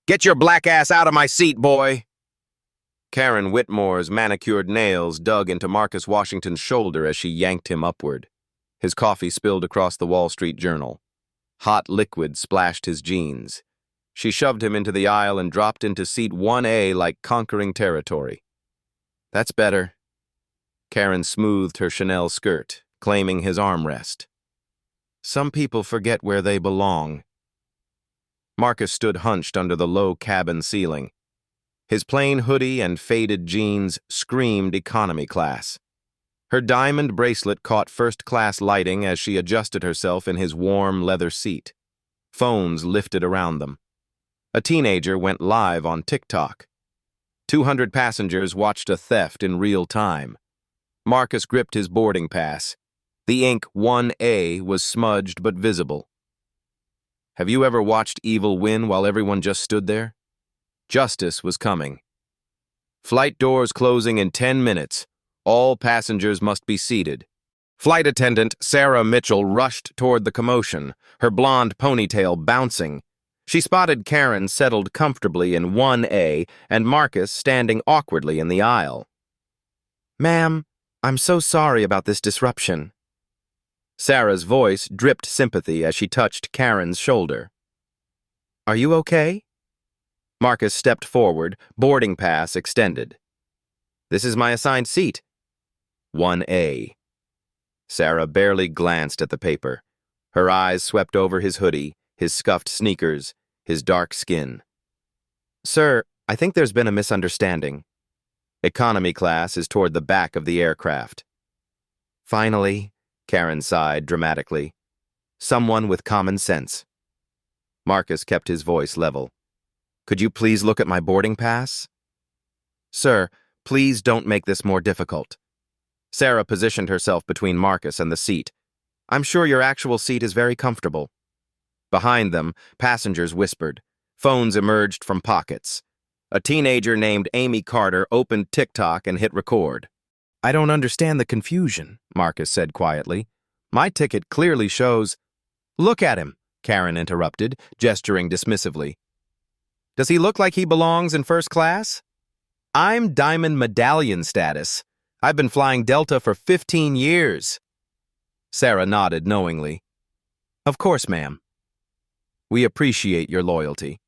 Get your black ass out of my seat, boy! Karen Whitmore's manicured nails dug into Marcus Washington's shoulder as she yanked him upward. His coffee spilled across the Wall Street Journal. Hot liquid splashed his jeans. She shoved him into the aisle and dropped into seat 1A like conquering territory. That's better. Karen smoothed her Chanel skirt, claiming his armrest. Some people forget where they belong. Marcus stood hunched under the low cabin ceiling. His plain hoodie and faded jeans screamed economy class. Her diamond bracelet caught first-class lighting as she adjusted herself in his warm leather seat. Phones lifted around them. A teenager went live on TikTok. 200 passengers watched a theft in real time. Marcus gripped his boarding pass. The ink 1A was smudged but visible. Have you ever watched evil win while everyone just stood there? Justice was coming. Flight doors closing in 10 minutes. All passengers must be seated. Flight attendant Sarah Mitchell rushed toward the commotion, her blonde ponytail bouncing. She spotted Karen settled comfortably in 1A and Marcus standing awkwardly in the aisle. "Ma'am, I'm so sorry about this disruption." Sarah's voice dripped sympathy as she touched Karen's shoulder. "Are you okay?" Marcus stepped forward, boarding pass extended. "This is my assigned seat." 1A. Sarah barely glanced at the paper. Her eyes swept over his hoodie, his scuffed sneakers, his dark skin. "Sir, I think there's been a misunderstanding. Economy class is toward the back of the aircraft." "Finally," Karen sighed dramatically. "Someone with common sense." Marcus kept his voice level. "Could you please look at my boarding pass?" "Sir, please don't make this more difficult." Sarah positioned herself between Marcus and the seat. "I'm sure your actual seat is very comfortable." Behind them, passengers whispered. Phones emerged from pockets. A teenager named Amy Carter opened TikTok and hit record. "I don't understand the confusion," Marcus said quietly. "My ticket clearly shows—" "Look at him," Karen interrupted, gesturing dismissively. "Does he look like he belongs in first class? I'm Diamond Medallion status. I've been flying Delta for 15 years. Sarah nodded knowingly. "Of course, ma'am. We appreciate your loyalty."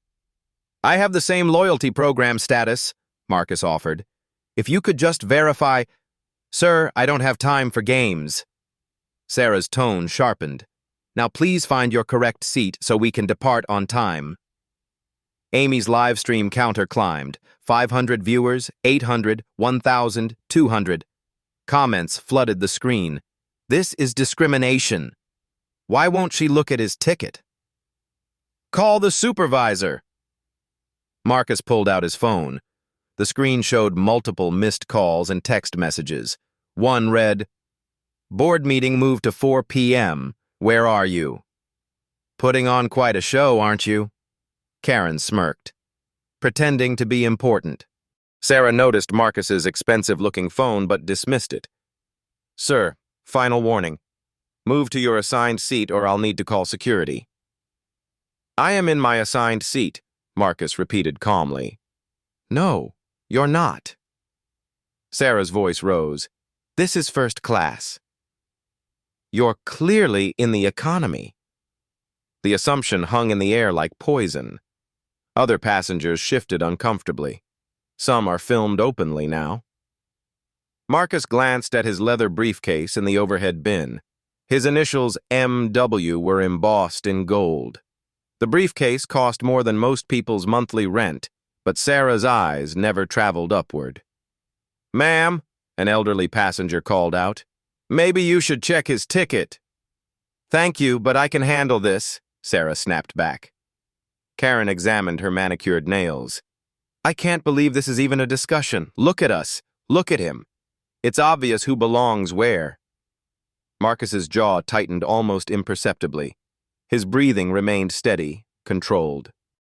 "I have the same loyalty program status," Marcus offered. "If you could just verify—" "Sir, I don't have time for games." Sarah's tone sharpened. "Now please find your correct seat so we can depart on time." Amy's live stream counter climbed. 500 viewers, 800, 1,000, 200. Comments flooded the screen. "This is discrimination. Why won't she look at his ticket?" "Call the supervisor." Marcus pulled out his phone. The screen showed multiple missed calls and text messages. One read, "Board meeting moved to 4 p.m. Where are you?" "Putting on quite a show, aren't you?" Karen smirked. "Pretending to be important." Sarah noticed Marcus's expensive-looking phone but dismissed it. "Sir, final warning. Move to your assigned seat or I'll need to call security." "I am in my assigned seat," Marcus repeated calmly. "No, you're not." Sarah's voice rose. "This is first class." "You're clearly in the economy." The assumption hung in the air like poison. Other passengers shifted uncomfortably. Some are filmed openly now. Marcus glanced at his leather briefcase in the overhead bin. His initials M.W. were embossed in gold. The briefcase cost more than most people's monthly rent, but Sarah's eyes never traveled upward. "Ma'am," an elderly passenger called out, "maybe you should check his ticket." "Thank you, but I can handle this," Sarah snapped back. Karen examined her manicured nails. "I can't believe this is even a discussion. Look at us. Look at him. It's obvious who belongs where." Marcus's jaw tightened almost imperceptibly. His breathing remained steady, controlled.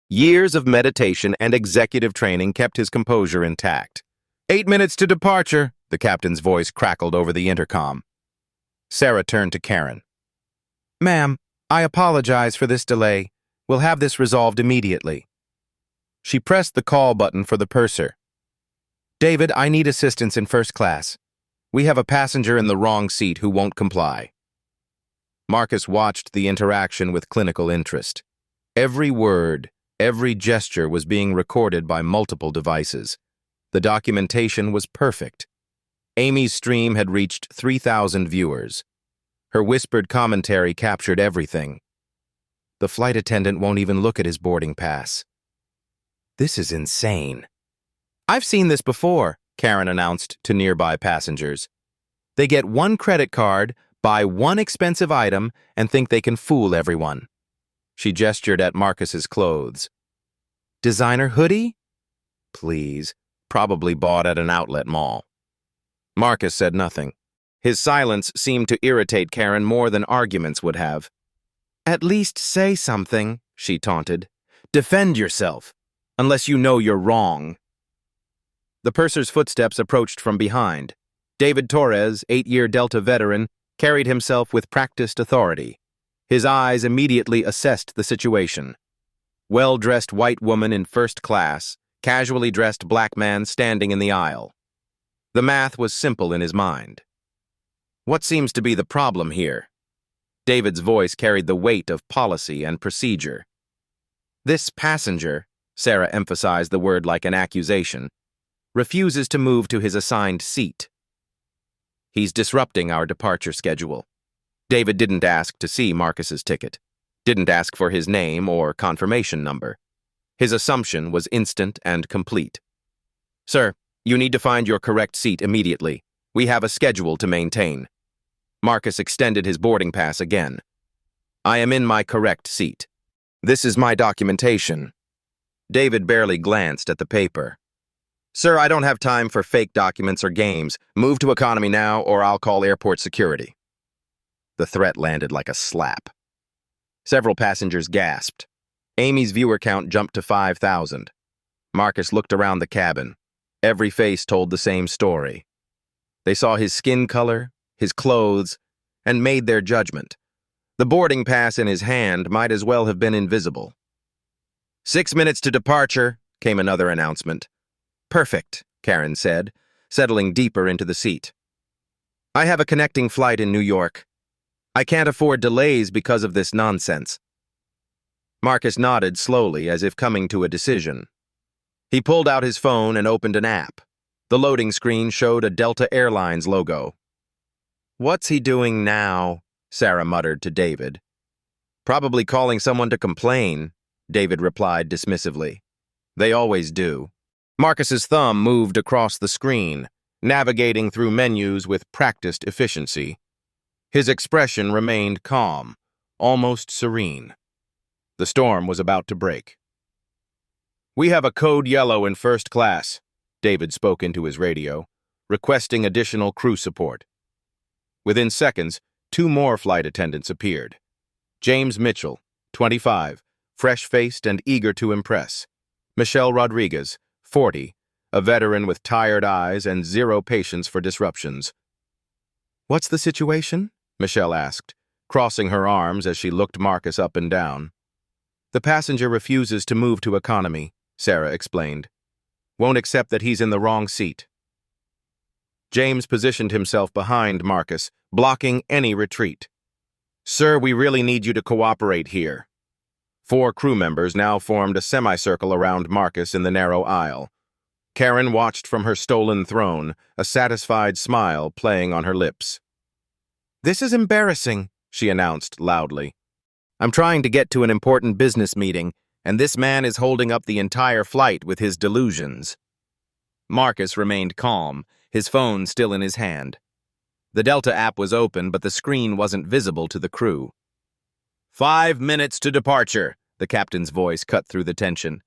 Years of meditation and executive training kept his composure intact. 8 minutes to departure," the captain's voice crackled over the intercom. Sarah turned to Karen. "Ma'am, I apologize for this delay. We'll have this resolved immediately." She pressed the call button for the purser. "David, I need assistance in first class. We have a passenger in the wrong seat who won't comply." Marcus watched the interaction with clinical interest. Every word, every gesture was being recorded by multiple devices. The documentation was perfect. Amy's stream had reached 3,000 viewers. Her whispered commentary captured everything. The flight attendant won't even look at his boarding pass. This is insane. "I've seen this before," Karen announced to nearby passengers. "They get one credit card, buy one expensive item, and think they can fool everyone." She gestured at Marcus's clothes. "Designer hoodie? Please, probably bought at an outlet mall." Marcus said nothing. His silence seemed to irritate Karen more than arguments would have. "At least say something," she taunted. "Defend yourself, unless you know you're wrong." The purser's footsteps approached from behind. David Torres, 8-year Delta veteran, carried himself with practiced authority. His eyes immediately assessed the situation. Well-dressed white woman in first class, casually dressed black man standing in the aisle. The math was simple in his mind. What seems to be the problem here? David's voice carried the weight of policy and procedure. This passenger, Sarah emphasized the word like an accusation, refuses to move to his assigned seat. He's disrupting our departure schedule. David didn't ask to see Marcus's ticket, didn't ask for his name or confirmation number. His assumption was instant and complete. "Sir, you need to find your correct seat immediately. We have a schedule to maintain." Marcus extended his boarding pass again. "I am in my correct seat. This is my documentation." David barely glanced at the paper. "Sir, I don't have time for fake documents or games. Move to economy now, or I'll call airport security." The threat landed like a slap. Several passengers gasped. Amy's viewer count jumped to 5,000. Marcus looked around the cabin. Every face told the same story. They saw his skin color, his clothes, and made their judgment. The boarding pass in his hand might as well have been invisible. 6 minutes to departure, came another announcement. "Perfect," Karen said, settling deeper into the seat. "I have a connecting flight in New York. I can't afford delays because of this nonsense." Marcus nodded slowly as if coming to a decision. He pulled out his phone and opened an app. The loading screen showed a Delta Airlines logo. "What's he doing now?" Sarah muttered to David. "Probably calling someone to complain," David replied dismissively. "They always do." Marcus's thumb moved across the screen, navigating through menus with practiced efficiency. His expression remained calm, almost serene. The storm was about to break. "We have a code yellow in first class," David spoke into his radio, requesting additional crew support. Within seconds, 2 more flight attendants appeared. James Mitchell, 25, fresh-faced and eager to impress. Michelle Rodriguez, 40, a veteran with tired eyes and zero patience for disruptions. "What's the situation?" Michelle asked, crossing her arms as she looked Marcus up and down. "The passenger refuses to move to economy," Sarah explained. "Won't accept that he's in the wrong seat." James positioned himself behind Marcus, blocking any retreat. "Sir, we really need you to cooperate here." 4 crew members now formed a semicircle around Marcus in the narrow aisle. Karen watched from her stolen throne, a satisfied smile playing on her lips. "This is embarrassing," she announced loudly. "I'm trying to get to an important business meeting, and this man is holding up the entire flight with his delusions." Marcus remained calm, his phone still in his hand. The Delta app was open, but the screen wasn't visible to the crew. 5 minutes to departure, the captain's voice cut through the tension.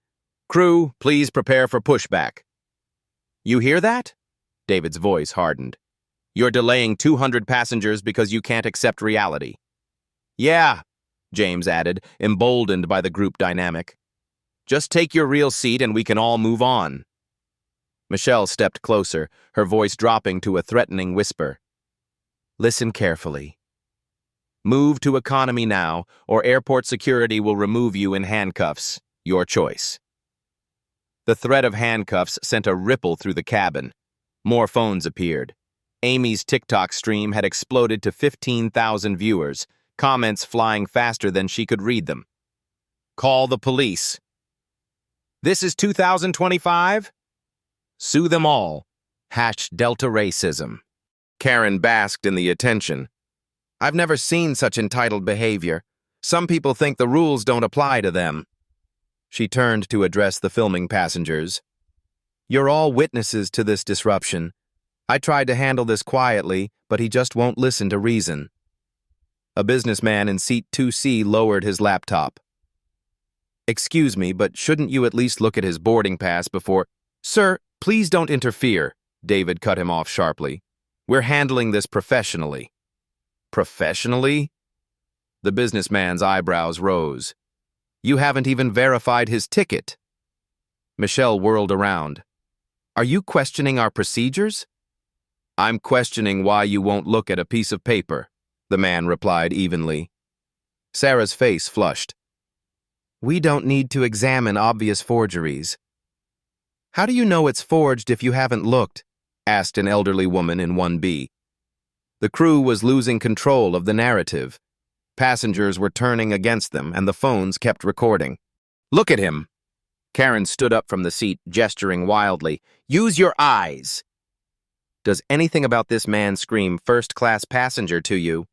"Crew, please prepare for pushback." "You hear that?" David's voice hardened. "You're delaying 200 passengers because you can't accept reality." "Yeah," James added, emboldened by the group dynamic. "Just take your real seat and we can all move on." Michelle stepped closer, her voice dropping to a threatening whisper. "Listen carefully. Move to economy now, or airport security will remove you in handcuffs. Your choice." The threat of handcuffs sent a ripple through the cabin. More phones appeared. Amy's TikTok stream had exploded to 15,000 viewers, comments flying faster than she could read them. Call the police. This is 2025? Sue them all. #Delta racism. Karen basked in the attention. I've never seen such entitled behavior. Some people think the rules don't apply to them. She turned to address the filming passengers. You're all witnesses to this disruption. I tried to handle this quietly, but he just won't listen to reason. A businessman in seat 2C lowered his laptop. Excuse me, but shouldn't you at least look at his boarding pass before— Sir, please don't interfere, David cut him off sharply. We're handling this professionally. Professionally? The businessman's eyebrows rose. You haven't even verified his ticket. Michelle whirled around. Are you questioning our procedures? I'm questioning why you won't look at a piece of paper, the man replied evenly. Sarah's face flushed. We don't need to examine obvious forgeries. How do you know it's forged if you haven't looked? Asked an elderly woman in 1B. The crew was losing control of the narrative. Passengers were turning against them, and the phones kept recording. Look at him. Karen stood up from the seat, gesturing wildly. Use your eyes. Does anything about this man scream first-class passenger to you?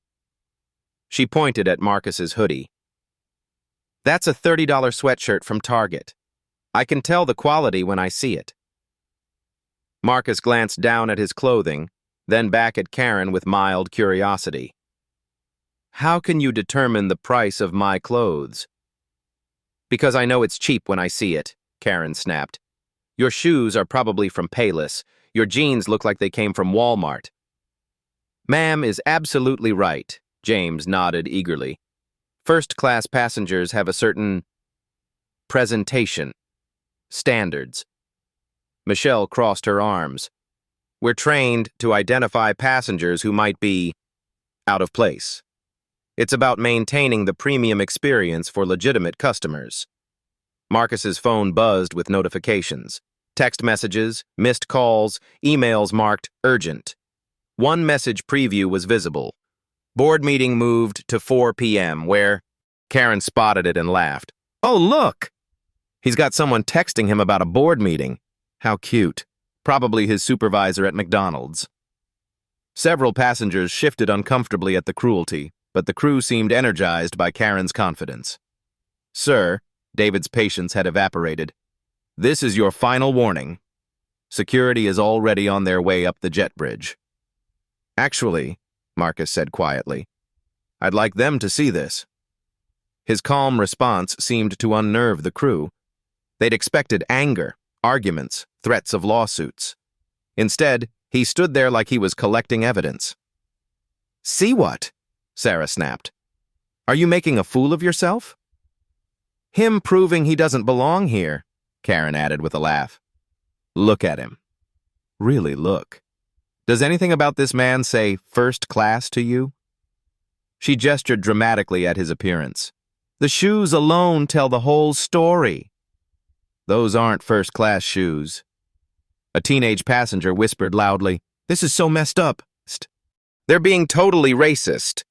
She pointed at Marcus's hoodie. That's a $30 sweatshirt from Target. I can tell the quality when I see it. Marcus glanced down at his clothing, then back at Karen with mild curiosity. How can you determine the price of my clothes? Because I know it's cheap when I see it, Karen snapped. Your shoes are probably from Payless. Your jeans look like they came from Walmart. Ma'am is absolutely right, James nodded eagerly. First-class passengers have a certain presentation, standards. Michelle crossed her arms. We're trained to identify passengers who might be out of place. It's about maintaining the premium experience for legitimate customers. Marcus's phone buzzed with notifications. Text messages, missed calls, emails marked urgent. One message preview was visible. Board meeting moved to 4 p.m. where Karen spotted it and laughed. Oh, look! He's got someone texting him about a board meeting. How cute. Probably his supervisor at McDonald's. Several passengers shifted uncomfortably at the cruelty, but the crew seemed energized by Karen's confidence. Sir, David's patience had evaporated. This is your final warning. Security is already on their way up the jet bridge. Actually, Marcus said quietly, I'd like them to see this. His calm response seemed to unnerve the crew. They'd expected anger, arguments, threats of lawsuits. Instead, he stood there like he was collecting evidence. See what? Sarah snapped. Are you making a fool of yourself? Him proving he doesn't belong here, Karen added with a laugh. Look at him. Really look. Does anything about this man say first class to you? She gestured dramatically at his appearance. The shoes alone tell the whole story. Those aren't first-class shoes. A teenage passenger whispered loudly, This is so messed up. They're being totally racist.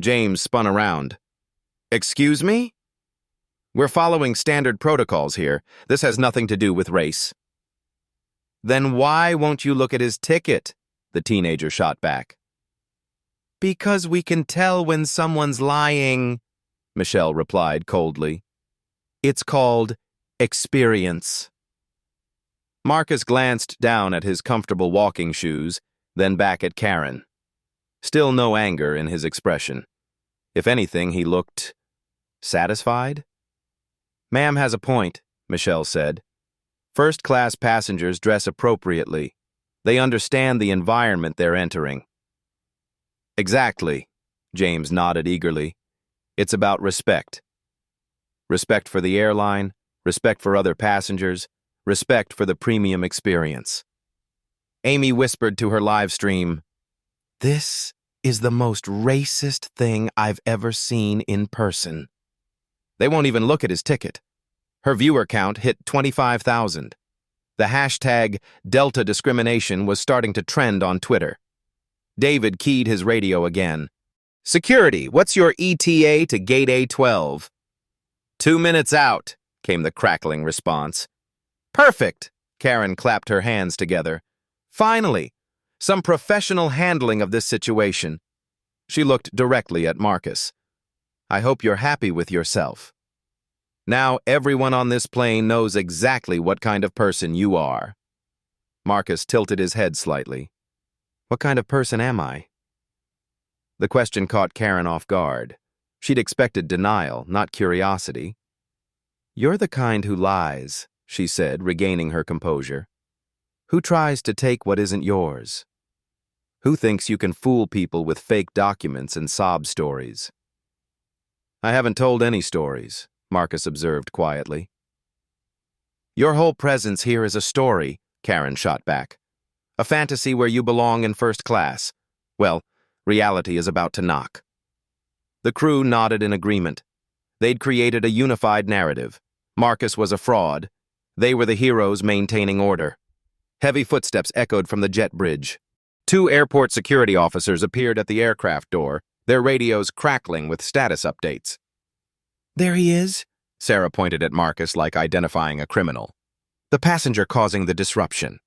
James spun around. Excuse me? We're following standard protocols here. This has nothing to do with race. Then why won't you look at his ticket? The teenager shot back. Because we can tell when someone's lying, Michelle replied coldly. It's called experience. Marcus glanced down at his comfortable walking shoes, then back at Karen. Still no anger in his expression. If anything, he looked satisfied. Ma'am has a point, Michelle said. First-class passengers dress appropriately. They understand the environment they're entering. Exactly, James nodded eagerly. It's about respect. Respect for the airline, respect for other passengers, respect for the premium experience. Amy whispered to her live stream, This is the most racist thing I've ever seen in person. They won't even look at his ticket. Her viewer count hit 25,000. The hashtag Delta discrimination was starting to trend on Twitter. David keyed his radio again. "Security, what's your ETA to Gate A12? 2 minutes out," came the crackling response. "Perfect," Karen clapped her hands together. "Finally, some professional handling of this situation." She looked directly at Marcus. "I hope you're happy with yourself. Now everyone on this plane knows exactly what kind of person you are." Marcus tilted his head slightly. "What kind of person am I?" The question caught Karen off guard. She'd expected denial, not curiosity. "You're the kind who lies," she said, regaining her composure. "Who tries to take what isn't yours? Who thinks you can fool people with fake documents and sob stories?" "I haven't told any stories," Marcus observed quietly. "Your whole presence here is a story," Karen shot back. "A fantasy where you belong in first class. Well, reality is about to knock." The crew nodded in agreement. They'd created a unified narrative. Marcus was a fraud. They were the heroes maintaining order. Heavy footsteps echoed from the jet bridge. 2 airport security officers appeared at the aircraft door, their radios crackling with status updates. "There he is," Sarah pointed at Marcus like identifying a criminal. "The passenger causing the disruption."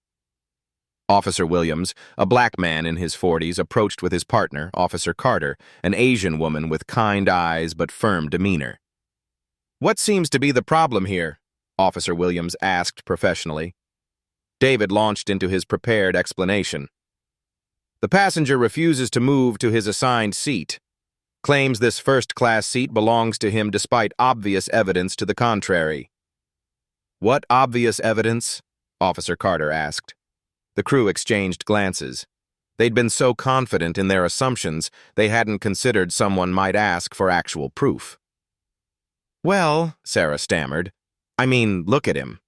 Officer Williams, a black man in his 40s, approached with his partner, Officer Carter, an Asian woman with kind eyes but firm demeanor. "What seems to be the problem here?" Officer Williams asked professionally. David launched into his prepared explanation. "The passenger refuses to move to his assigned seat. Claims this first-class seat belongs to him despite obvious evidence to the contrary." "What obvious evidence?" Officer Carter asked. The crew exchanged glances. They'd been so confident in their assumptions, they hadn't considered someone might ask for actual proof. "Well," Sarah stammered, "I mean, look at him."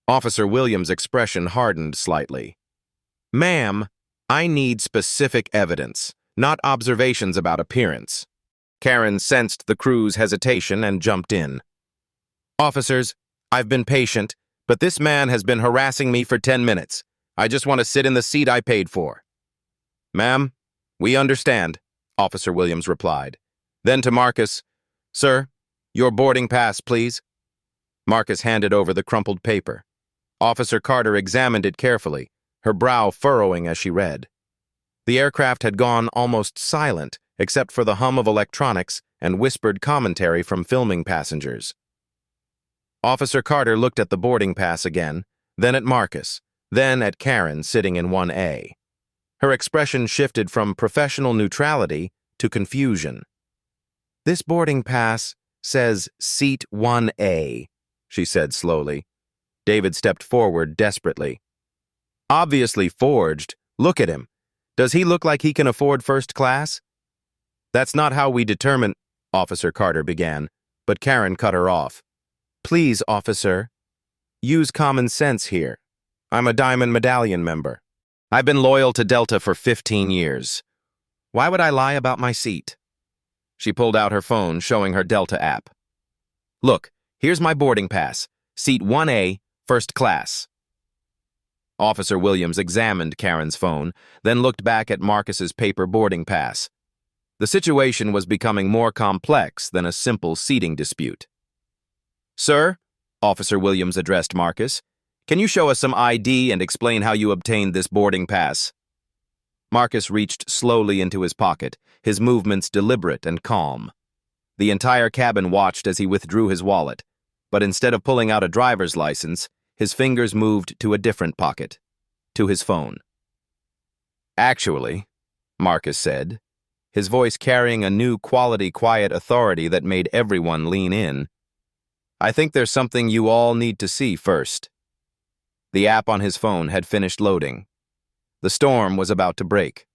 Officer Williams' expression hardened slightly. "Ma'am, I need specific evidence, not observations about appearance." Karen sensed the crew's hesitation and jumped in. "Officers, I've been patient, but this man has been harassing me for 10 minutes. I just want to sit in the seat I paid for." "Ma'am, we understand," Officer Williams replied. Then to Marcus, "Sir, your boarding pass, please." Marcus handed over the crumpled paper. Officer Carter examined it carefully, her brow furrowing as she read. The aircraft had gone almost silent, except for the hum of electronics and whispered commentary from filming passengers. Officer Carter looked at the boarding pass again, then at Marcus, then at Karen sitting in 1A. Her expression shifted from professional neutrality to confusion. "This boarding pass says Seat 1A, she said slowly. David stepped forward desperately. "Obviously forged. Look at him. Does he look like he can afford first class?" "That's not how we determine," Officer Carter began, but Karen cut her off. "Please, officer, use common sense here. I'm a Diamond Medallion member. I've been loyal to Delta for 15 years. Why would I lie about my seat?" She pulled out her phone, showing her Delta app. "Look, here's my boarding pass. Seat 1A, first class." Officer Williams examined Karen's phone, then looked back at Marcus's paper boarding pass. The situation was becoming more complex than a simple seating dispute. "Sir," Officer Williams addressed Marcus, "can you show us some ID and explain how you obtained this boarding pass?" Marcus reached slowly into his pocket, his movements deliberate and calm. The entire cabin watched as he withdrew his wallet, but instead of pulling out a driver's license, his fingers moved to a different pocket, to his phone. "Actually," Marcus said, his voice carrying a new quality quiet authority that made everyone lean in, "I think there's something you all need to see first." The app on his phone had finished loading. The storm was about to break.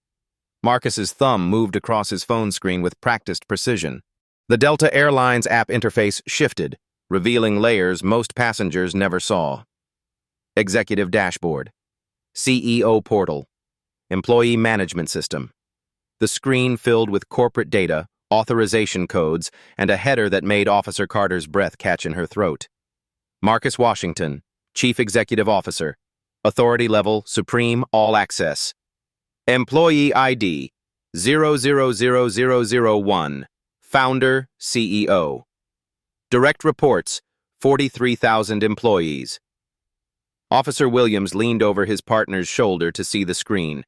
Marcus's thumb moved across his phone screen with practiced precision. The Delta Airlines app interface shifted, revealing layers most passengers never saw. Executive dashboard, CEO portal, employee management system. The screen filled with corporate data, authorization codes, and a header that made Officer Carter's breath catch in her throat. Marcus Washington, Chief Executive Officer. Authority level, Supreme, All Access. Employee ID, 000001. Founder, CEO. Direct reports, 43,000 employees. Officer Williams leaned over his partner's shoulder to see the screen.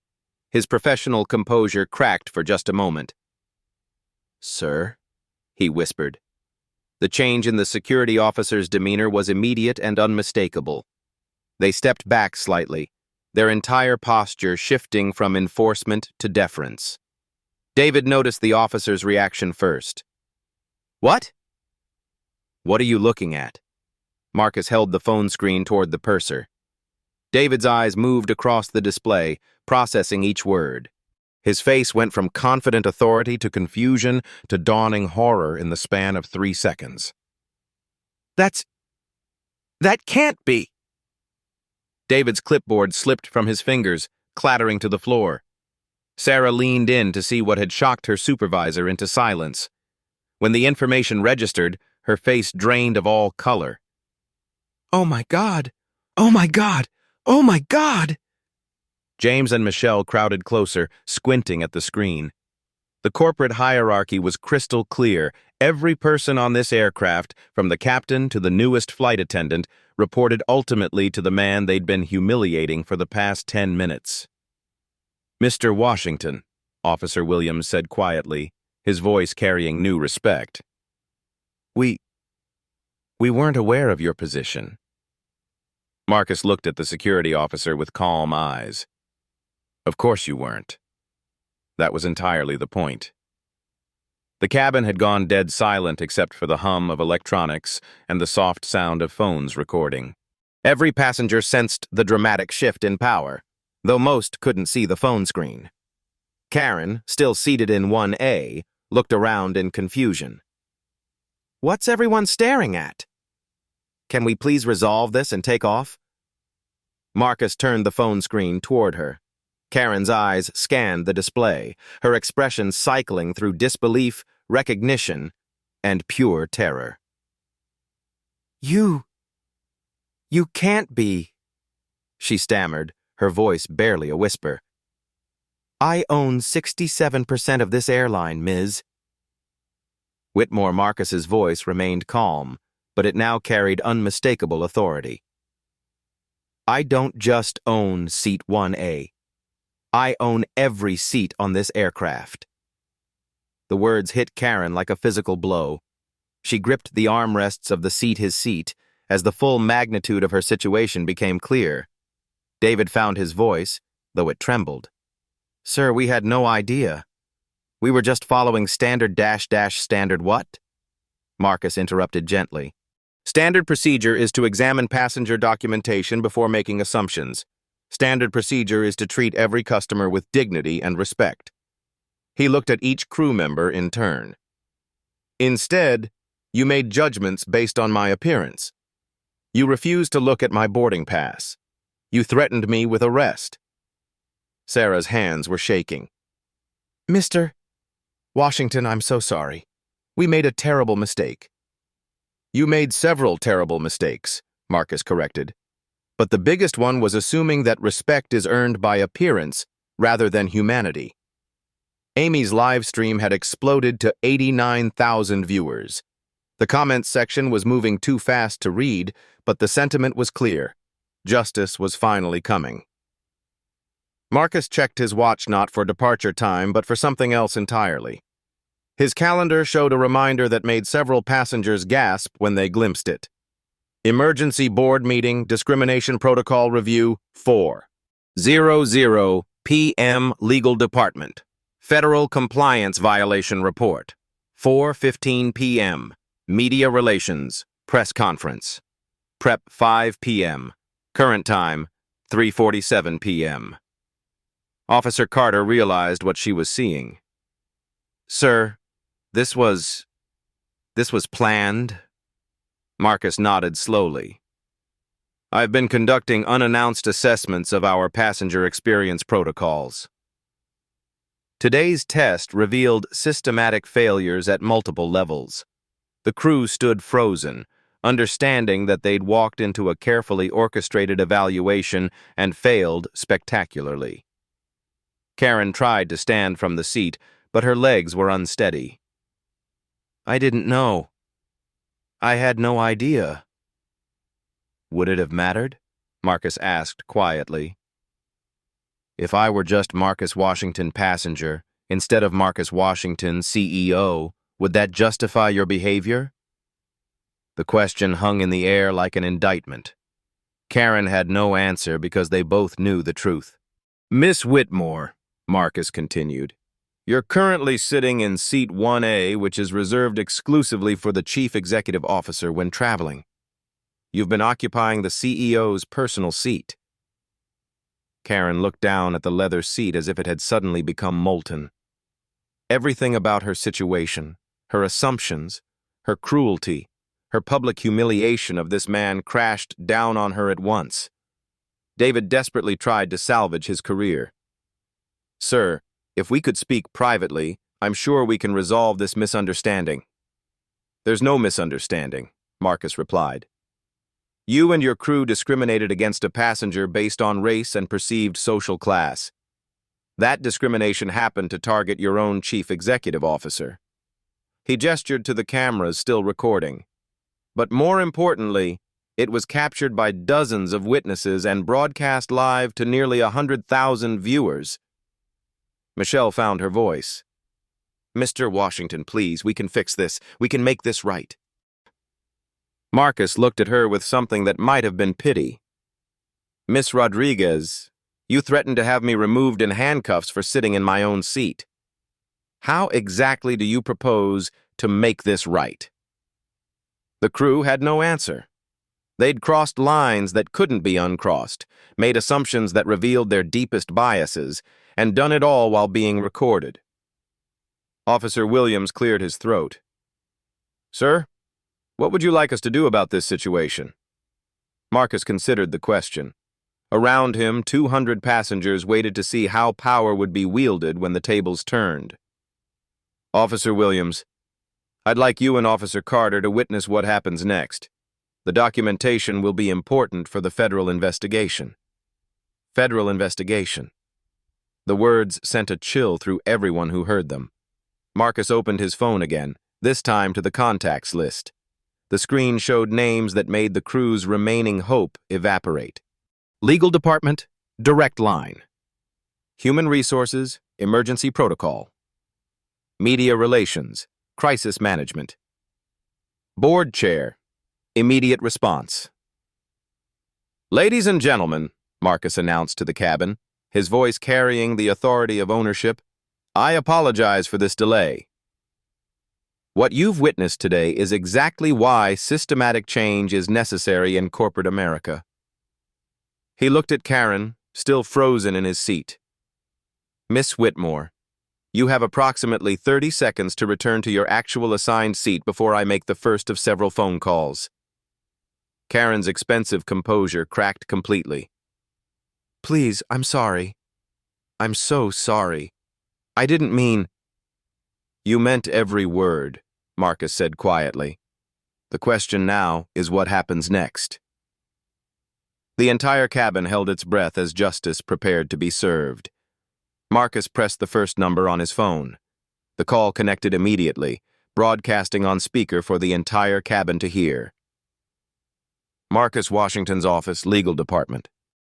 His professional composure cracked for just a moment. "Sir," he whispered. The change in the security officer's demeanor was immediate and unmistakable. They stepped back slightly, their entire posture shifting from enforcement to deference. David noticed the officer's reaction first. "What?" "What are you looking at?" Marcus held the phone screen toward the purser. David's eyes moved across the display, processing each word. His face went from confident authority to confusion to dawning horror in the span of 3 seconds. That can't be." David's clipboard slipped from his fingers, clattering to the floor. Sarah leaned in to see what had shocked her supervisor into silence. When the information registered, her face drained of all color. "Oh my God! Oh my God! Oh my God!" James and Michelle crowded closer, squinting at the screen. The corporate hierarchy was crystal clear. Every person on this aircraft, from the captain to the newest flight attendant, reported ultimately to the man they'd been humiliating for the past 10 minutes. "Mr. Washington," Officer Williams said quietly, his voice carrying new respect. We weren't aware of your position." Marcus looked at the security officer with calm eyes. "Of course you weren't. That was entirely the point." The cabin had gone dead silent except for the hum of electronics and the soft sound of phones recording. Every passenger sensed the dramatic shift in power, though most couldn't see the phone screen. Karen, still seated in 1A, looked around in confusion. "What's everyone staring at? Can we please resolve this and take off?" Marcus turned the phone screen toward her. Karen's eyes scanned the display, her expression cycling through disbelief, recognition, and pure terror. You can't be," she stammered, her voice barely a whisper. "I own 67% of this airline, Ms." Whitmore Marcus's voice remained calm, but it now carried unmistakable authority. "I don't just own Seat 1A. I own every seat on this aircraft." The words hit Karen like a physical blow. She gripped the armrests of the seat his seat as the full magnitude of her situation became clear. David found his voice, though it trembled. "Sir, we had no idea. We were just following standard standard what?" Marcus interrupted gently. "Standard procedure is to examine passenger documentation before making assumptions. Standard procedure is to treat every customer with dignity and respect." He looked at each crew member in turn. "Instead, you made judgments based on my appearance. You refused to look at my boarding pass. You threatened me with arrest." Sarah's hands were shaking. "Mr. Washington, I'm so sorry. We made a terrible mistake." "You made several terrible mistakes," Marcus corrected. "But the biggest one was assuming that respect is earned by appearance rather than humanity." Amy's live stream had exploded to 89,000 viewers. The comments section was moving too fast to read, but the sentiment was clear. Justice was finally coming. Marcus checked his watch not for departure time, but for something else entirely. His calendar showed a reminder that made several passengers gasp when they glimpsed it. Emergency Board Meeting, Discrimination Protocol Review, 4:00 p.m. Legal Department. Federal Compliance Violation Report. 4:15 p.m. Media Relations, Press Conference. Prep 5 p.m. Current time, 3:47 p.m. Officer Carter realized what she was seeing. "Sir, this was planned?" Marcus nodded slowly. "I've been conducting unannounced assessments of our passenger experience protocols. Today's test revealed systematic failures at multiple levels. The crew stood frozen, understanding that they'd walked into a carefully orchestrated evaluation and failed spectacularly. Karen tried to stand from the seat, but her legs were unsteady. "I didn't know. I had no idea." "Would it have mattered?" Marcus asked quietly. "If I were just Marcus Washington passenger, instead of Marcus Washington CEO, would that justify your behavior?" The question hung in the air like an indictment. Karen had no answer because they both knew the truth. "Miss Whitmore," Marcus continued, "you're currently sitting in seat 1A, which is reserved exclusively for the chief executive officer when traveling. You've been occupying the CEO's personal seat." Karen looked down at the leather seat as if it had suddenly become molten. Everything about her situation, her assumptions, her cruelty, her public humiliation of this man crashed down on her at once. David desperately tried to salvage his career. "Sir, if we could speak privately, I'm sure we can resolve this misunderstanding." "There's no misunderstanding," Marcus replied. "You and your crew discriminated against a passenger based on race and perceived social class. That discrimination happened to target your own chief executive officer." He gestured to the cameras still recording. "But more importantly, it was captured by dozens of witnesses and broadcast live to nearly 100,000 viewers." Michelle found her voice. "Mr. Washington, please, we can fix this. We can make this right." Marcus looked at her with something that might have been pity. "Miss Rodriguez, you threatened to have me removed in handcuffs for sitting in my own seat. How exactly do you propose to make this right?" The crew had no answer. They'd crossed lines that couldn't be uncrossed, made assumptions that revealed their deepest biases, and done it all while being recorded. Officer Williams cleared his throat. "Sir, what would you like us to do about this situation?" Marcus considered the question. Around him, 200 passengers waited to see how power would be wielded when the tables turned. "Officer Williams, I'd like you and Officer Carter to witness what happens next. The documentation will be important for the federal investigation." Federal investigation. The words sent a chill through everyone who heard them. Marcus opened his phone again, this time to the contacts list. The screen showed names that made the crew's remaining hope evaporate. Legal Department, Direct Line. Human Resources, Emergency Protocol. Media Relations, Crisis Management. Board Chair, Immediate Response. "Ladies and gentlemen," Marcus announced to the cabin, his voice carrying the authority of ownership, "I apologize for this delay. What you've witnessed today is exactly why systematic change is necessary in corporate America." He looked at Karen, still frozen in his seat. "Miss Whitmore, you have approximately 30 seconds to return to your actual assigned seat before I make the first of several phone calls." Karen's expensive composure cracked completely. "Please, I'm sorry. I'm so sorry. I didn't mean—" "You meant every word," Marcus said quietly. "The question now is what happens next." The entire cabin held its breath as justice prepared to be served. Marcus pressed the first number on his phone. The call connected immediately, broadcasting on speaker for the entire cabin to hear. "Marcus Washington's office, Legal Department.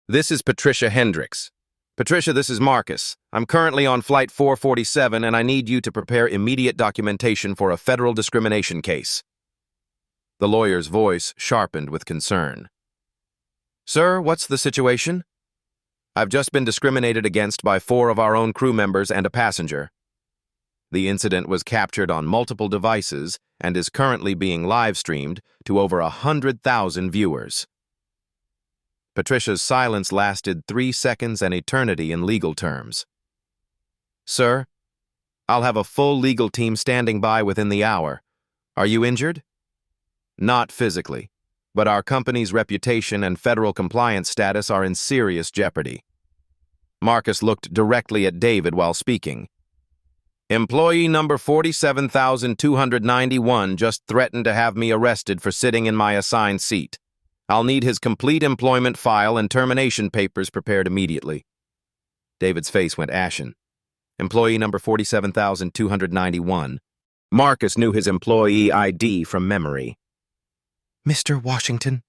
This is Patricia Hendricks. Patricia, this is Marcus. I'm currently on Flight 447 and I need you to prepare immediate documentation for a federal discrimination case." The lawyer's voice sharpened with concern. "Sir, what's the situation?" "I've just been discriminated against by 4 of our own crew members and a passenger. The incident was captured on multiple devices and is currently being live-streamed to over 100,000 viewers." Patricia's silence lasted 3 seconds and eternity in legal terms. "Sir, I'll have a full legal team standing by within the hour. Are you injured?" "Not physically, but our company's reputation and federal compliance status are in serious jeopardy." Marcus looked directly at David while speaking. Employee number 47,291 just threatened to have me arrested for sitting in my assigned seat. I'll need his complete employment file and termination papers prepared immediately. David's face went ashen. Employee number 47,291. Marcus knew his employee ID from memory. Mr. Washington,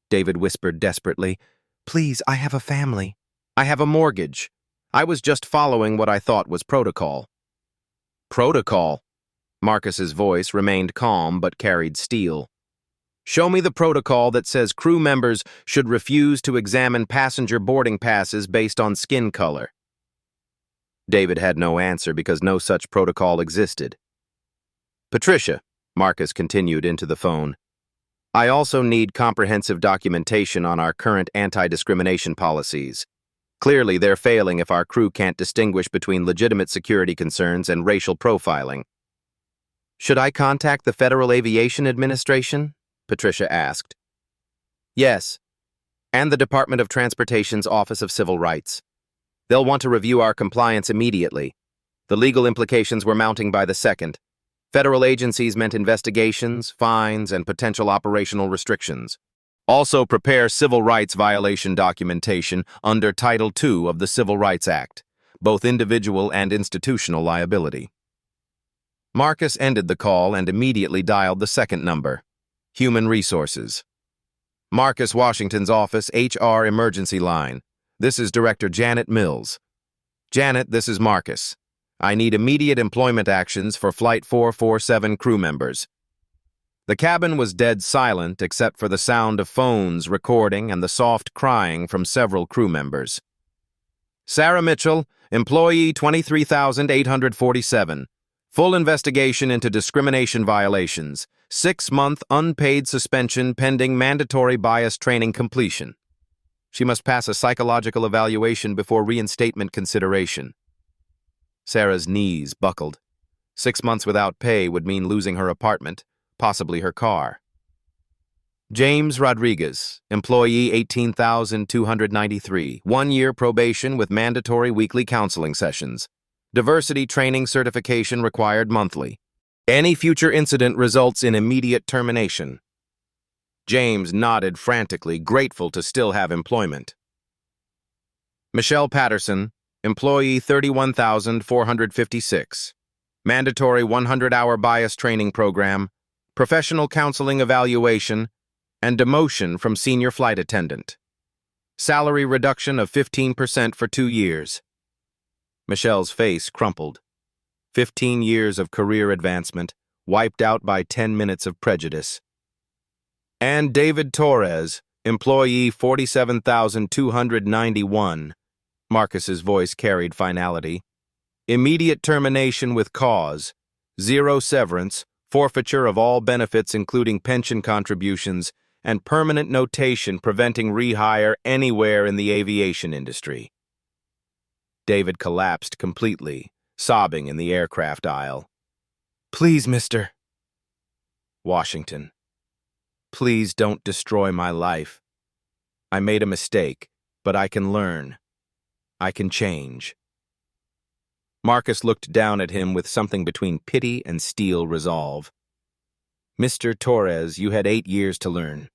David whispered desperately, please, I have a family. I have a mortgage. I was just following what I thought was protocol. Protocol? Marcus's voice remained calm but carried steel. Show me the protocol that says crew members should refuse to examine passenger boarding passes based on skin color. David had no answer because no such protocol existed. Patricia, Marcus continued into the phone, I also need comprehensive documentation on our current anti-discrimination policies. Clearly, they're failing if our crew can't distinguish between legitimate security concerns and racial profiling. Should I contact the Federal Aviation Administration? Patricia asked. Yes, and the Department of Transportation's Office of Civil Rights. They'll want to review our compliance immediately. The legal implications were mounting by the second. Federal agencies meant investigations, fines, and potential operational restrictions. Also prepare civil rights violation documentation under Title II of the Civil Rights Act, both individual and institutional liability. Marcus ended the call and immediately dialed the second number, Human Resources. Marcus Washington's office, HR emergency line. This is Director Janet Mills. Janet, this is Marcus. I need immediate employment actions for Flight 447 crew members. The cabin was dead silent except for the sound of phones recording and the soft crying from several crew members. Sarah Mitchell, employee 23,847. Full investigation into discrimination violations. 6-month unpaid suspension pending mandatory bias training completion. She must pass a psychological evaluation before reinstatement consideration. Sarah's knees buckled. 6 months without pay would mean losing her apartment, possibly her car. James Rodriguez, employee 18,293, 1-year probation with mandatory weekly counseling sessions. Diversity training certification required monthly. Any future incident results in immediate termination. James nodded frantically, grateful to still have employment. Michelle Patterson, employee 31,456. Mandatory 100-hour bias training program, professional counseling evaluation, and demotion from senior flight attendant. Salary reduction of 15% for 2 years. Michelle's face crumpled. 15 years of career advancement, wiped out by 10 minutes of prejudice. And David Torres, employee 47,291. Marcus's voice carried finality. Immediate termination with cause, 0 severance, forfeiture of all benefits including pension contributions, and permanent notation preventing rehire anywhere in the aviation industry. David collapsed completely, sobbing in the aircraft aisle. Please, Mr. Washington, please don't destroy my life. I made a mistake, but I can learn. I can change. Marcus looked down at him with something between pity and steel resolve. Mr. Torres, you had 8 years to learn.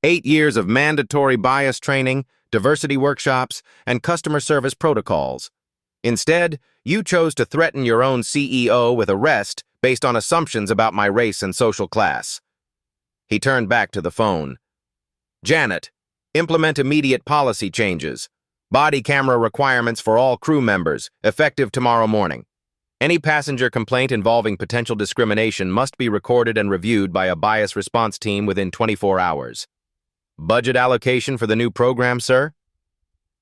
8 years of mandatory bias training, diversity workshops, and customer service protocols. Instead, you chose to threaten your own CEO with arrest based on assumptions about my race and social class. He turned back to the phone. Janet, implement immediate policy changes. Body camera requirements for all crew members, effective tomorrow morning. Any passenger complaint involving potential discrimination must be recorded and reviewed by a bias response team within 24 hours. Budget allocation for the new program, sir?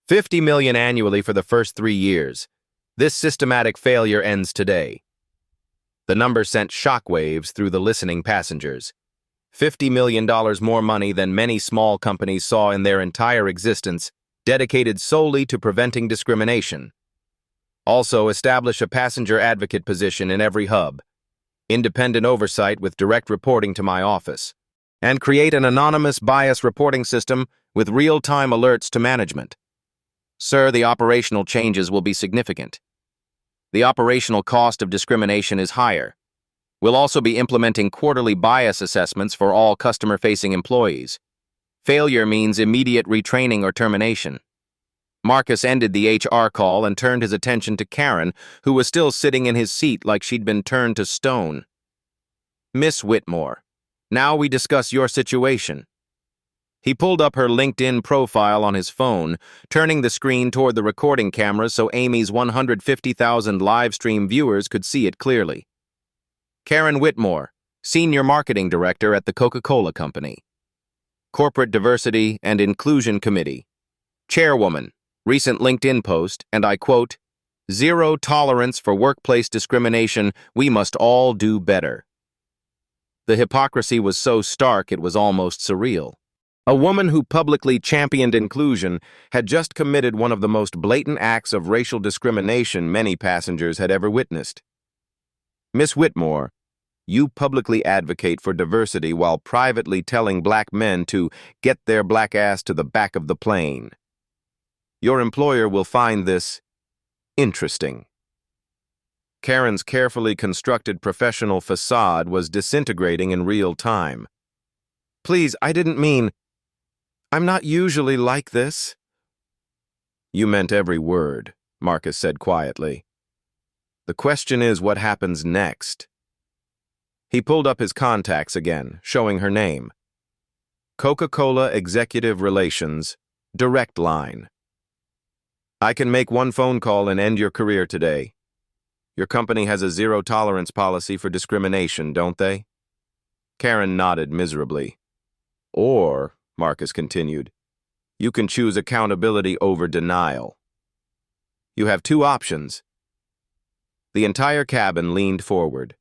$50 million annually for the first 3 years. This systematic failure ends today. The number sent shockwaves through the listening passengers. $50 million more money than many small companies saw in their entire existence, dedicated solely to preventing discrimination. Also, establish a passenger advocate position in every hub, independent oversight with direct reporting to my office, and create an anonymous bias reporting system with real-time alerts to management. Sir, the operational changes will be significant. The operational cost of discrimination is higher. We'll also be implementing quarterly bias assessments for all customer-facing employees. Failure means immediate retraining or termination. Marcus ended the HR call and turned his attention to Karen, who was still sitting in his seat like she'd been turned to stone. Miss Whitmore, now we discuss your situation. He pulled up her LinkedIn profile on his phone, turning the screen toward the recording camera so Amy's 150,000 live stream viewers could see it clearly. Karen Whitmore, Senior Marketing Director at the Coca-Cola Company. Corporate Diversity and Inclusion Committee. Chairwoman, recent LinkedIn post, and I quote, "Zero tolerance for workplace discrimination, we must all do better." The hypocrisy was so stark it was almost surreal. A woman who publicly championed inclusion had just committed one of the most blatant acts of racial discrimination many passengers had ever witnessed. Miss Whitmore, you publicly advocate for diversity while privately telling black men to get their black ass to the back of the plane. Your employer will find this interesting. Karen's carefully constructed professional facade was disintegrating in real time. Please, I didn't mean... I'm not usually like this. You meant every word, Marcus said quietly. The question is what happens next. He pulled up his contacts again, showing her name. Coca-Cola Executive Relations, Direct Line. I can make one phone call and end your career today. Your company has a zero-tolerance policy for discrimination, don't they? Karen nodded miserably. Or, Marcus continued, you can choose accountability over denial. You have two options. The entire cabin leaned forward.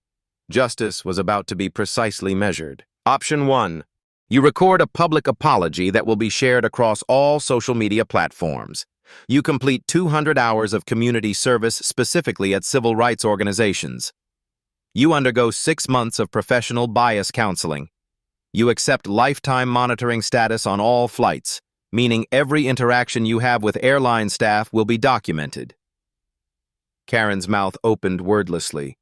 Justice was about to be precisely measured. Option 1. You record a public apology that will be shared across all social media platforms. You complete 200 hours of community service specifically at civil rights organizations. You undergo 6 months of professional bias counseling. You accept lifetime monitoring status on all flights, meaning every interaction you have with airline staff will be documented. Karen's mouth opened wordlessly.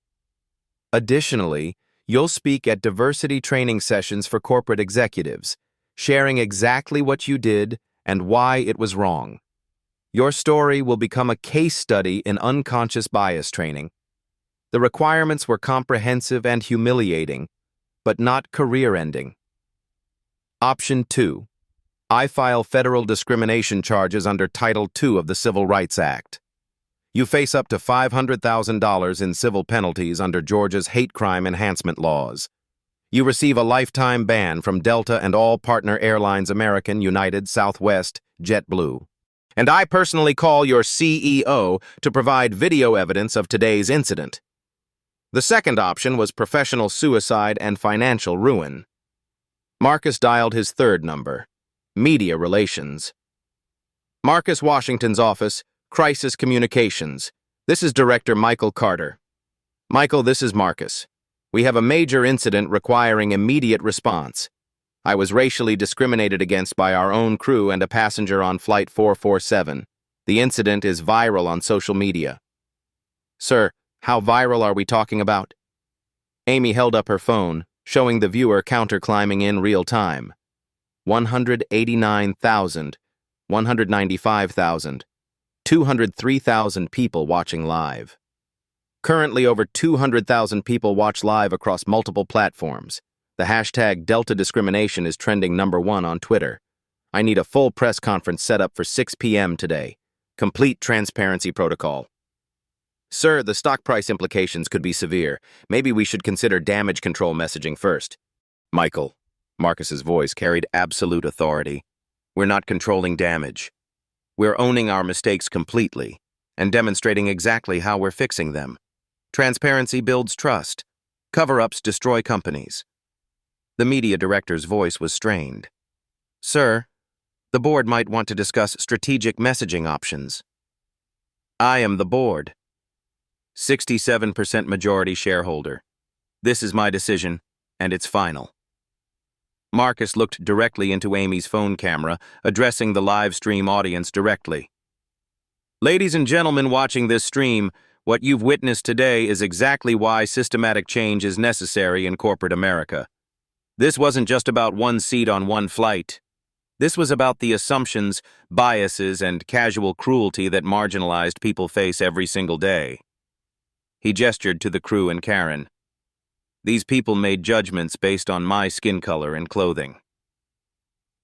Additionally, you'll speak at diversity training sessions for corporate executives, sharing exactly what you did and why it was wrong. Your story will become a case study in unconscious bias training. The requirements were comprehensive and humiliating, but not career-ending. Option 2. I file federal discrimination charges under Title II of the Civil Rights Act. You face up to $500,000 in civil penalties under Georgia's hate crime enhancement laws. You receive a lifetime ban from Delta and all partner airlines American, United, Southwest, JetBlue. And I personally call your CEO to provide video evidence of today's incident. The second option was professional suicide and financial ruin. Marcus dialed his third number, Media Relations. Marcus Washington's office, Crisis Communications. This is Director Michael Carter. Michael, this is Marcus. We have a major incident requiring immediate response. I was racially discriminated against by our own crew and a passenger on Flight 447. The incident is viral on social media. Sir, how viral are we talking about? Amy held up her phone, showing the viewer counter-climbing in real time. 189,000, 195,000, 203,000 people watching live. Currently, over 200,000 people watch live across multiple platforms. The hashtag Delta Discrimination is trending #1 on Twitter. I need a full press conference set up for 6 p.m. today. Complete transparency protocol. Sir, the stock price implications could be severe. Maybe we should consider damage control messaging first. Michael, Marcus's voice carried absolute authority. We're not controlling damage. We're owning our mistakes completely and demonstrating exactly how we're fixing them. Transparency builds trust. Cover-ups destroy companies. The media director's voice was strained. Sir, the board might want to discuss strategic messaging options. I am the board. 67% majority shareholder. This is my decision, and it's final. Marcus looked directly into Amy's phone camera, addressing the live stream audience directly. Ladies and gentlemen watching this stream, What you've witnessed today is exactly why systematic change is necessary in corporate America. This wasn't just about one seat on one flight. This was about the assumptions, biases, and casual cruelty that marginalized people face every single day. He gestured to the crew and Karen. These people made judgments based on my skin color and clothing.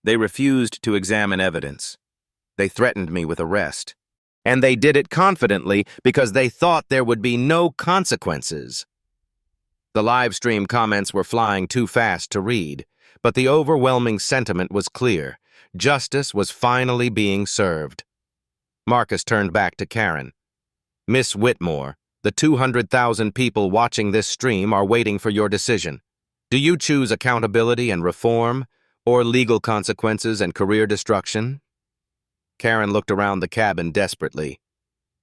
They refused to examine evidence. They threatened me with arrest. And they did it confidently because they thought there would be no consequences. The live stream comments were flying too fast to read, but the overwhelming sentiment was clear. Justice was finally being served. Marcus turned back to Karen. Miss Whitmore, the 200,000 people watching this stream are waiting for your decision. Do you choose accountability and reform, or legal consequences and career destruction? Karen looked around the cabin desperately.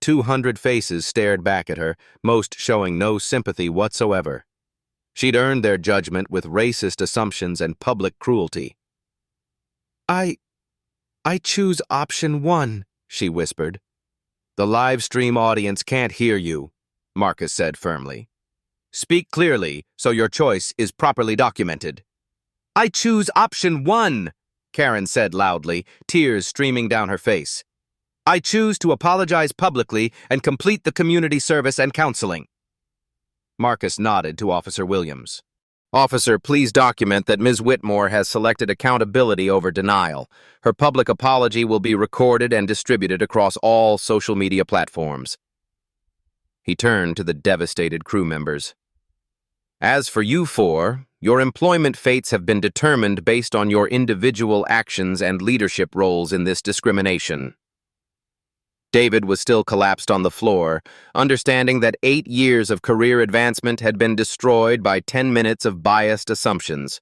200 faces stared back at her, most showing no sympathy whatsoever. She'd earned their judgment with racist assumptions and public cruelty. I choose option 1, she whispered. The live stream audience can't hear you, Marcus said firmly. Speak clearly so your choice is properly documented. I choose option 1, Karen said loudly, tears streaming down her face. I choose to apologize publicly and complete the community service and counseling. Marcus nodded to Officer Williams. Officer, please document that Ms. Whitmore has selected accountability over denial. Her public apology will be recorded and distributed across all social media platforms. He turned to the devastated crew members. As for you four, your employment fates have been determined based on your individual actions and leadership roles in this discrimination. David was still collapsed on the floor, understanding that 8 years of career advancement had been destroyed by 10 minutes of biased assumptions.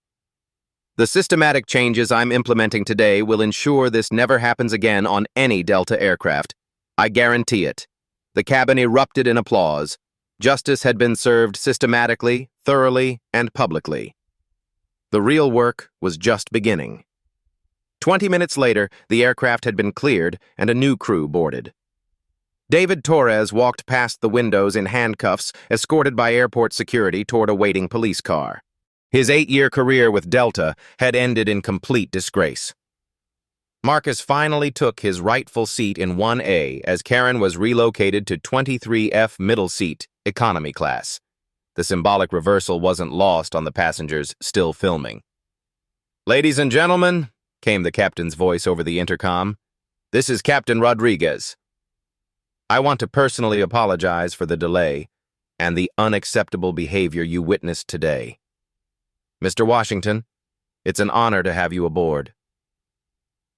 The systematic changes I'm implementing today will ensure this never happens again on any Delta aircraft. I guarantee it. The cabin erupted in applause. Justice had been served systematically, thoroughly, and publicly. The real work was just beginning. 20 minutes later, the aircraft had been cleared and a new crew boarded. David Torres walked past the windows in handcuffs, escorted by airport security toward a waiting police car. His 8-year career with Delta had ended in complete disgrace. Marcus finally took his rightful seat in 1A as Karen was relocated to 23F middle seat, economy class. The symbolic reversal wasn't lost on the passengers still filming. Ladies and gentlemen, came the captain's voice over the intercom, this is Captain Rodriguez. I want to personally apologize for the delay and the unacceptable behavior you witnessed today. Mr. Washington, it's an honor to have you aboard.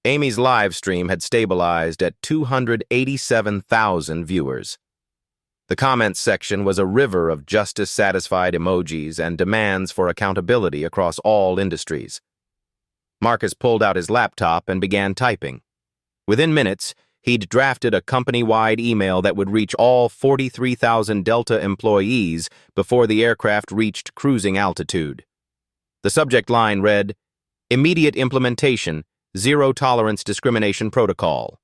Amy's live stream had stabilized at 287,000 viewers. The comments section was a river of justice-satisfied emojis and demands for accountability across all industries. Marcus pulled out his laptop and began typing. Within minutes, he'd drafted a company-wide email that would reach all 43,000 Delta employees before the aircraft reached cruising altitude. The subject line read, Immediate Implementation, Zero Tolerance Discrimination Protocol.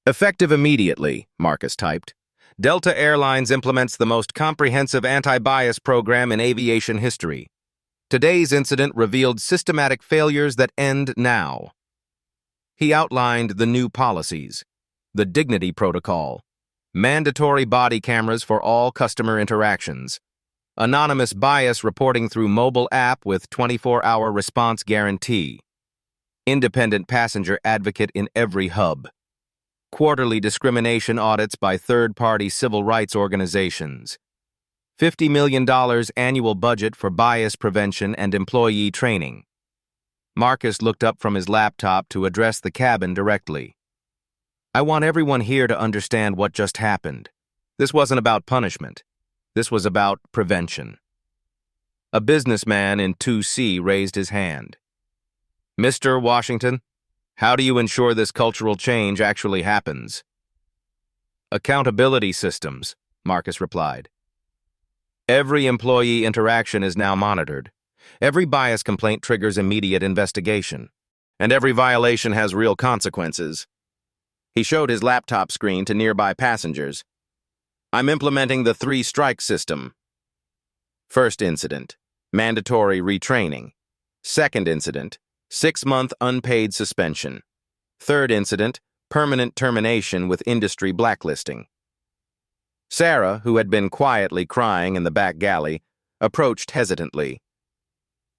Effective immediately, Marcus typed. Delta Airlines implements the most comprehensive anti-bias program in aviation history. Today's incident revealed systematic failures that end now. He outlined the new policies. The Dignity Protocol, mandatory body cameras for all customer interactions, anonymous bias reporting through mobile app with 24-hour response guarantee, independent passenger advocate in every hub, quarterly discrimination audits by third-party civil rights organizations, $50 million annual budget for bias prevention and employee training. Marcus looked up from his laptop to address the cabin directly. I want everyone here to understand what just happened. This wasn't about punishment. This was about prevention. A businessman in 2C raised his hand. Mr. Washington, how do you ensure this cultural change actually happens? Accountability systems, Marcus replied. Every employee interaction is now monitored. Every bias complaint triggers immediate investigation. And every violation has real consequences. He showed his laptop screen to nearby passengers. I'm implementing the three-strike system. First incident, mandatory retraining. Second incident, 6-month unpaid suspension. Third incident, permanent termination with industry blacklisting. Sarah, who had been quietly crying in the back galley, approached hesitantly.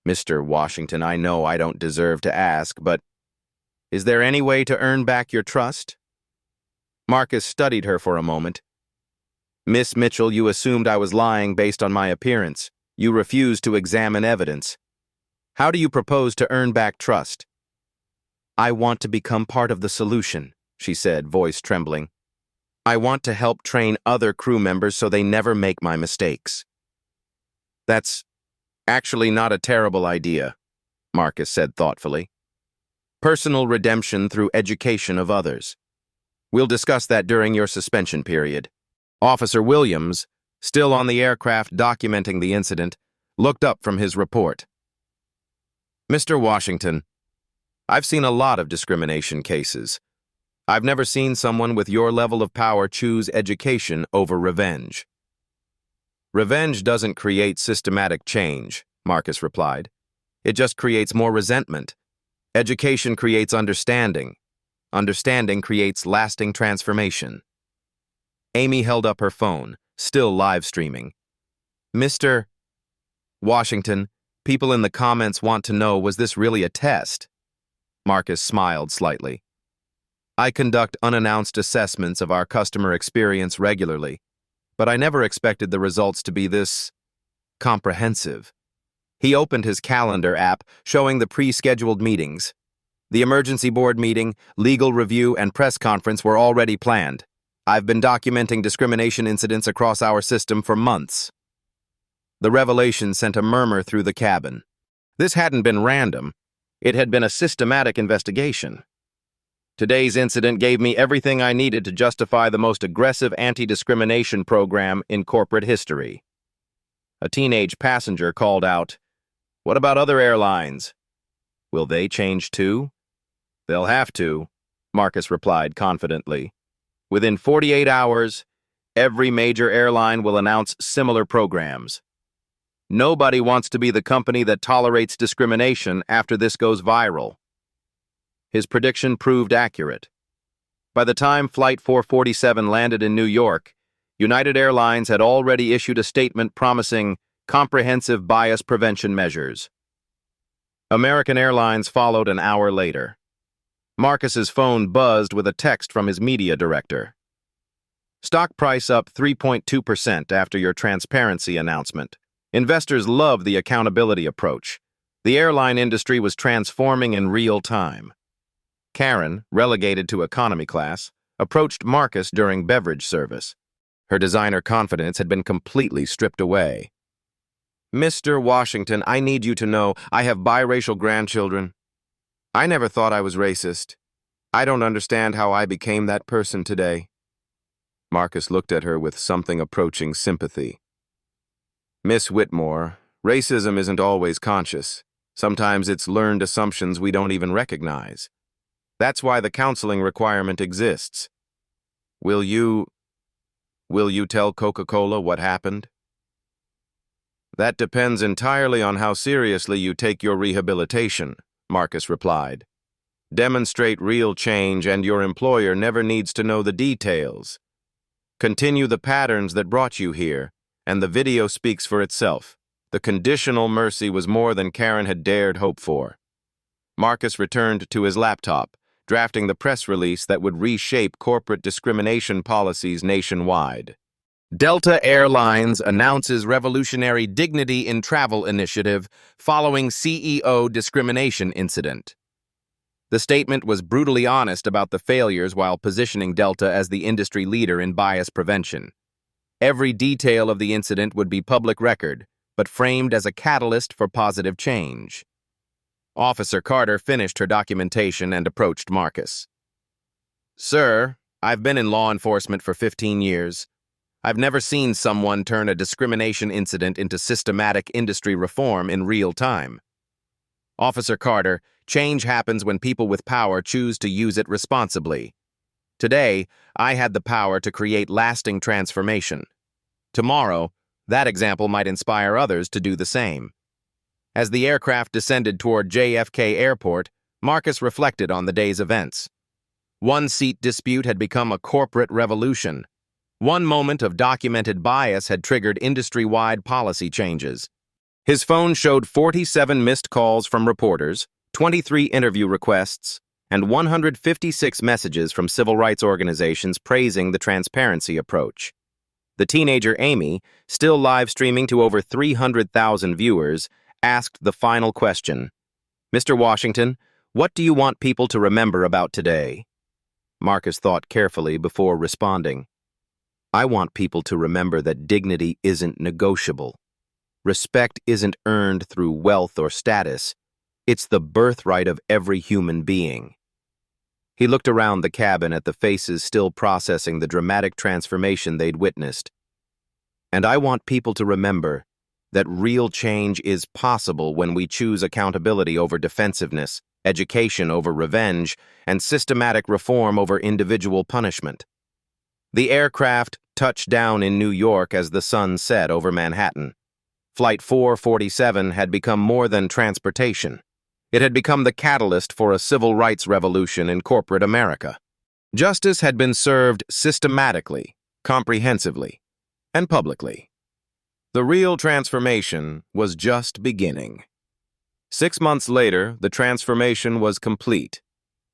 Mr. Washington, I know I don't deserve to ask, but is there any way to earn back your trust? Marcus studied her for a moment. Miss Mitchell, you assumed I was lying based on my appearance. You refused to examine evidence. How do you propose to earn back trust? I want to become part of the solution, she said, voice trembling. I want to help train other crew members so they never make my mistakes. That's actually not a terrible idea, Marcus said thoughtfully. Personal redemption through education of others. We'll discuss that during your suspension period. Officer Williams, still on the aircraft documenting the incident, looked up from his report. Mr. Washington, I've seen a lot of discrimination cases. I've never seen someone with your level of power choose education over revenge. Revenge doesn't create systematic change, Marcus replied. It just creates more resentment. Education creates understanding. Understanding creates lasting transformation. Amy held up her phone, still live streaming. Mr. Washington, people in the comments want to know, was this really a test? Marcus smiled slightly. I conduct unannounced assessments of our customer experience regularly, but I never expected the results to be this comprehensive. He opened his calendar app, showing the pre-scheduled meetings. The emergency board meeting, legal review, and press conference were already planned. I've been documenting discrimination incidents across our system for months. The revelation sent a murmur through the cabin. This hadn't been random. It had been a systematic investigation. Today's incident gave me everything I needed to justify the most aggressive anti-discrimination program in corporate history. A teenage passenger called out, "What about other airlines? Will they change too?" "They'll have to," Marcus replied confidently. "Within 48 hours, every major airline will announce similar programs. Nobody wants to be the company that tolerates discrimination after this goes viral." His prediction proved accurate. By the time Flight 447 landed in New York, United Airlines had already issued a statement promising comprehensive bias prevention measures. American Airlines followed an hour later. Marcus's phone buzzed with a text from his media director. Stock price up 3.2% after your transparency announcement. Investors love the accountability approach. The airline industry was transforming in real time. Karen, relegated to economy class, approached Marcus during beverage service. Her designer confidence had been completely stripped away. Mr. Washington, I need you to know I have biracial grandchildren. I never thought I was racist. I don't understand how I became that person today. Marcus looked at her with something approaching sympathy. Miss Whitmore, racism isn't always conscious. Sometimes it's learned assumptions we don't even recognize. That's why the counseling requirement exists. Will you tell Coca-Cola what happened? That depends entirely on how seriously you take your rehabilitation, Marcus replied. Demonstrate real change and your employer never needs to know the details. Continue the patterns that brought you here, and the video speaks for itself. The conditional mercy was more than Karen had dared hope for. Marcus returned to his laptop, drafting the press release that would reshape corporate discrimination policies nationwide. Delta Airlines announces revolutionary Dignity in Travel initiative following CEO discrimination incident. The statement was brutally honest about the failures while positioning Delta as the industry leader in bias prevention. Every detail of the incident would be public record, but framed as a catalyst for positive change. Officer Carter finished her documentation and approached Marcus. Sir, I've been in law enforcement for 15 years. I've never seen someone turn a discrimination incident into systematic industry reform in real time. Officer Carter, change happens when people with power choose to use it responsibly. Today, I had the power to create lasting transformation. Tomorrow, that example might inspire others to do the same. As the aircraft descended toward JFK Airport, Marcus reflected on the day's events. One seat dispute had become a corporate revolution. One moment of documented bias had triggered industry-wide policy changes. His phone showed 47 missed calls from reporters, 23 interview requests, and 156 messages from civil rights organizations praising the transparency approach. The teenager Amy, still live streaming to over 300,000 viewers, asked the final question. "Mr. Washington, what do you want people to remember about today?" Marcus thought carefully before responding. "I want people to remember that dignity isn't negotiable. Respect isn't earned through wealth or status. It's the birthright of every human being." He looked around the cabin at the faces still processing the dramatic transformation they'd witnessed. "And I want people to remember that real change is possible when we choose accountability over defensiveness, education over revenge, and systematic reform over individual punishment." The aircraft touched down in New York as the sun set over Manhattan. Flight 447 had become more than transportation. It had become the catalyst for a civil rights revolution in corporate America. Justice had been served systematically, comprehensively, and publicly. The real transformation was just beginning. 6 months later, the transformation was complete.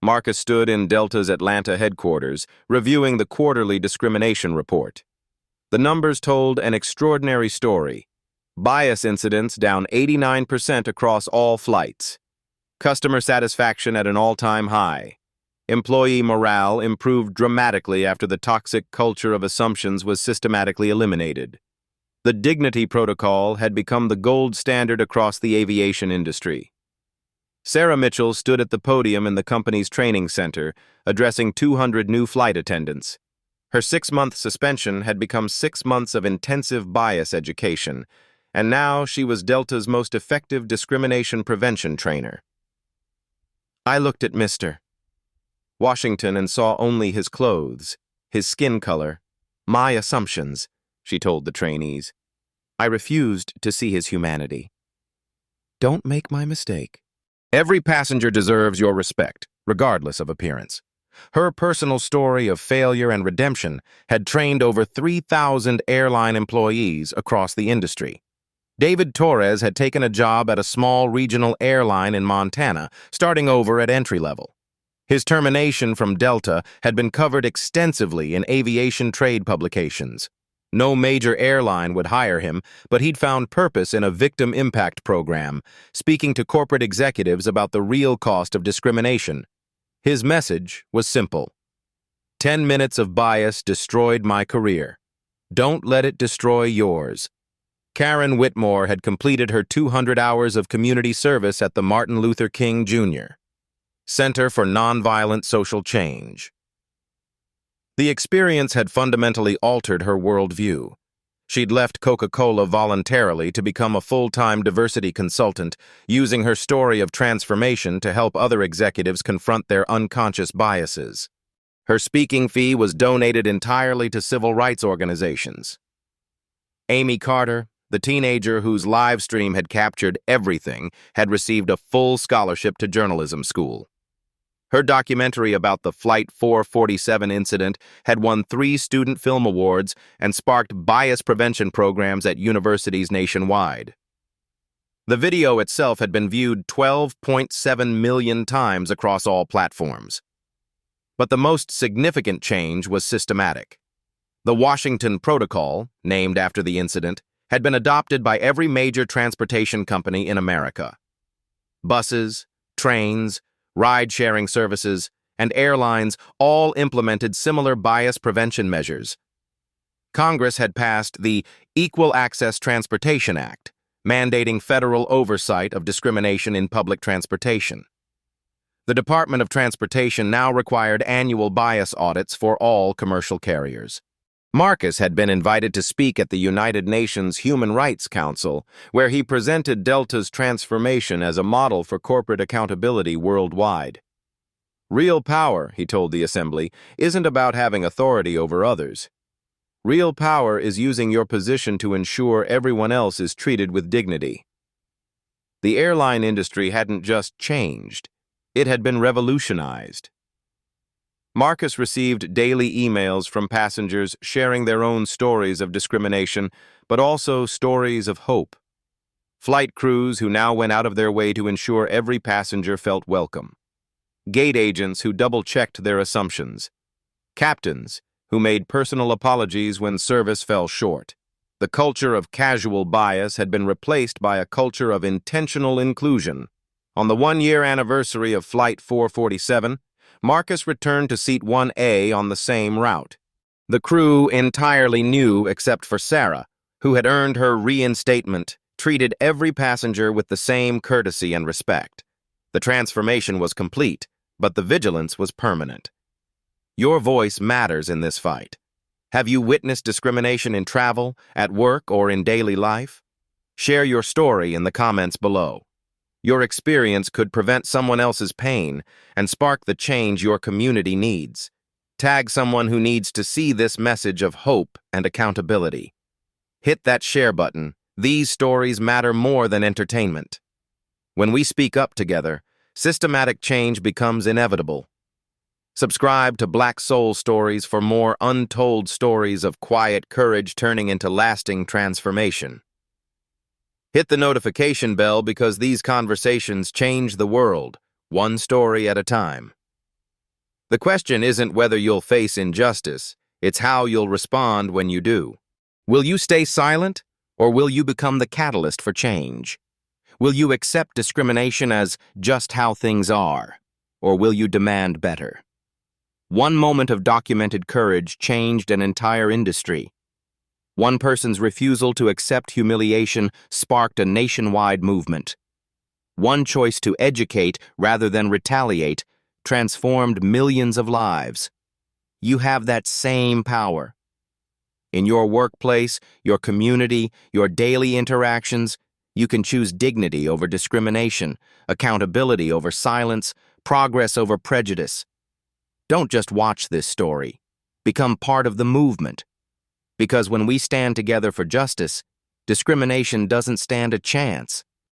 Marcus stood in Delta's Atlanta headquarters, reviewing the quarterly discrimination report. The numbers told an extraordinary story. Bias incidents down 89% across all flights. Customer satisfaction at an all-time high. Employee morale improved dramatically after the toxic culture of assumptions was systematically eliminated. The dignity protocol had become the gold standard across the aviation industry. Sarah Mitchell stood at the podium in the company's training center, addressing 200 new flight attendants. Her 6-month suspension had become 6 months of intensive bias education, and now she was Delta's most effective discrimination prevention trainer. I looked at Mr. Washington and saw only his clothes, his skin color, my assumptions, she told the trainees. I refused to see his humanity. Don't make my mistake. Every passenger deserves your respect, regardless of appearance. Her personal story of failure and redemption had trained over 3,000 airline employees across the industry. David Torres had taken a job at a small regional airline in Montana, starting over at entry level. His termination from Delta had been covered extensively in aviation trade publications. No major airline would hire him, but he'd found purpose in a victim impact program, speaking to corporate executives about the real cost of discrimination. His message was simple. 10 minutes of bias destroyed my career. Don't let it destroy yours. Karen Whitmore had completed her 200 hours of community service at the Martin Luther King Jr. Center for Nonviolent Social Change. The experience had fundamentally altered her worldview. She'd left Coca-Cola voluntarily to become a full-time diversity consultant, using her story of transformation to help other executives confront their unconscious biases. Her speaking fee was donated entirely to civil rights organizations. Amy Carter, the teenager whose live stream had captured everything, had received a full scholarship to journalism school. Her documentary about the Flight 447 incident had won 3 student film awards and sparked bias prevention programs at universities nationwide. The video itself had been viewed 12.7 million times across all platforms. But the most significant change was systematic. The Washington Protocol, named after the incident, had been adopted by every major transportation company in America. Buses, trains, ride-sharing services, and airlines all implemented similar bias prevention measures. Congress had passed the Equal Access Transportation Act, mandating federal oversight of discrimination in public transportation. The Department of Transportation now required annual bias audits for all commercial carriers. Marcus had been invited to speak at the United Nations Human Rights Council, where he presented Delta's transformation as a model for corporate accountability worldwide. Real power, he told the assembly, isn't about having authority over others. Real power is using your position to ensure everyone else is treated with dignity. The airline industry hadn't just changed, it had been revolutionized. Marcus received daily emails from passengers sharing their own stories of discrimination, but also stories of hope. Flight crews who now went out of their way to ensure every passenger felt welcome. Gate agents who double-checked their assumptions. Captains who made personal apologies when service fell short. The culture of casual bias had been replaced by a culture of intentional inclusion. On the one-year anniversary of Flight 447, Marcus returned to seat 1A on the same route. The crew, entirely new except for Sarah, who had earned her reinstatement, treated every passenger with the same courtesy and respect. The transformation was complete, but the vigilance was permanent. Your voice matters in this fight. Have you witnessed discrimination in travel, at work, or in daily life? Share your story in the comments below. Your experience could prevent someone else's pain and spark the change your community needs. Tag someone who needs to see this message of hope and accountability. Hit that share button. These stories matter more than entertainment. When we speak up together, systematic change becomes inevitable. Subscribe to Black Soul Stories for more untold stories of quiet courage turning into lasting transformation. Hit the notification bell because these conversations change the world, one story at a time. The question isn't whether you'll face injustice, it's how you'll respond when you do. Will you stay silent, or will you become the catalyst for change? Will you accept discrimination as just how things are, or will you demand better? One moment of documented courage changed an entire industry. One person's refusal to accept humiliation sparked a nationwide movement. One choice to educate rather than retaliate transformed millions of lives. You have that same power. In your workplace, your community, your daily interactions, you can choose dignity over discrimination, accountability over silence, progress over prejudice. Don't just watch this story. Become part of the movement. Because when we stand together for justice, discrimination doesn't stand a chance.